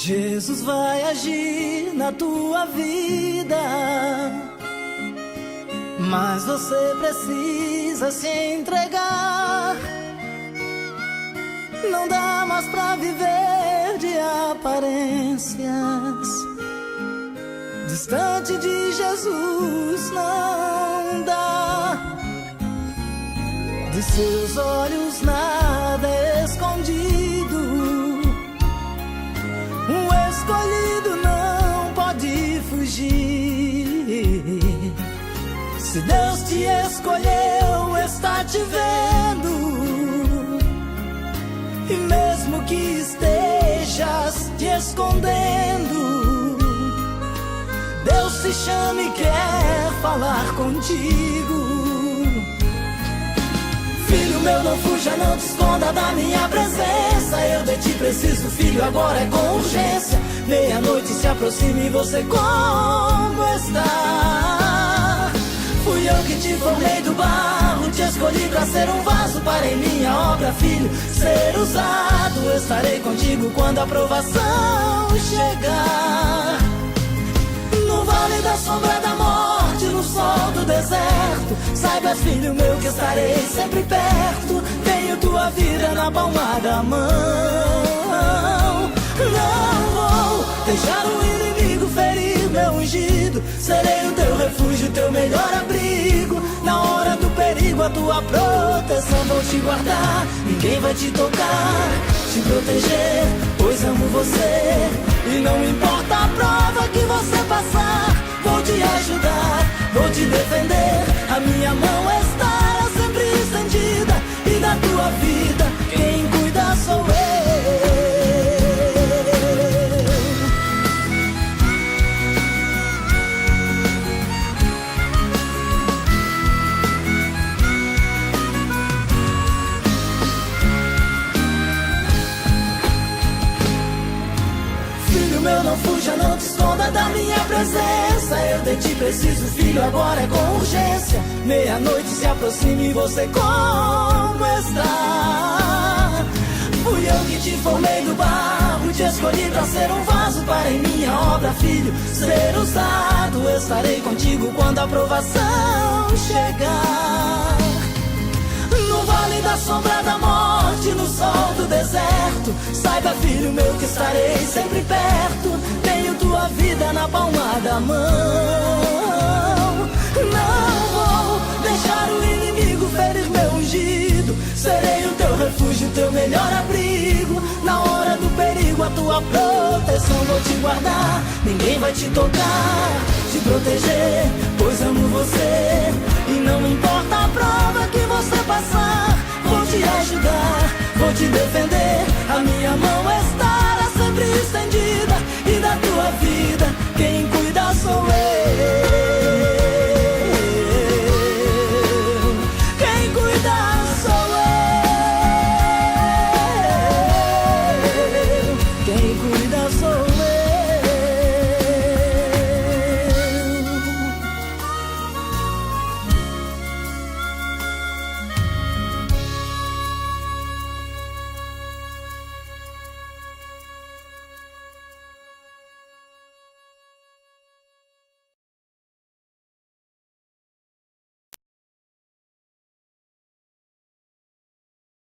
Jesus vai agir na tua vida, mas você precisa se entregar. Não dá mais pra viver de aparências. Distante de Jesus não dá. De seus olhos nada é escondido. Um escolhido não pode fugir. Se Deus te escolheu, está te vendo. E mesmo que estejas te escondendo, Deus te chama e quer falar contigo. Filho meu, não fuja, não te esconda da minha presença. Eu de ti preciso, filho, agora é com urgência. Meia-noite se aproxima e você como está? Fui eu que te formei do barro, te escolhi pra ser um vaso para em minha obra, filho, ser usado. Estarei contigo quando a provação chegar. No vale da sombra da morte, no sol do deserto, saibas, filho meu, que estarei sempre perto. Tenho tua vida na palma da mão. Não vou deixar o inimigo ferir meu ungido. Serei o teu refúgio, teu melhor abrigo. Na hora do perigo, a tua proteção vou te guardar. Ninguém vai te tocar, te proteger, pois amo você. E não importa a prova que você passar, vou te ajudar, vou te defender. A minha mão estará sempre estendida, e da tua vida quem cuida sou eu. Meu, não fuja, não te esconda da minha presença. Eu de ti preciso, filho, agora é com urgência. Meia-noite se aproxima e você como está? Fui eu que te formei do barro, te escolhi pra ser um vaso para em minha obra, filho, ser usado. Estarei contigo quando a provação chegar. No vale da sombra da morte, no sol do deserto, saiba, filho meu, que estarei sempre perto. Tenho tua vida na palma da mão. Não vou deixar o inimigo ferir meu ungido. Serei o teu refúgio, teu melhor abrigo. Na hora do perigo, a tua proteção vou te guardar. Ninguém vai te tocar, te proteger, pois amo você. E não importa a prova que você passar, vou te ajudar, vou te defender. A minha mão está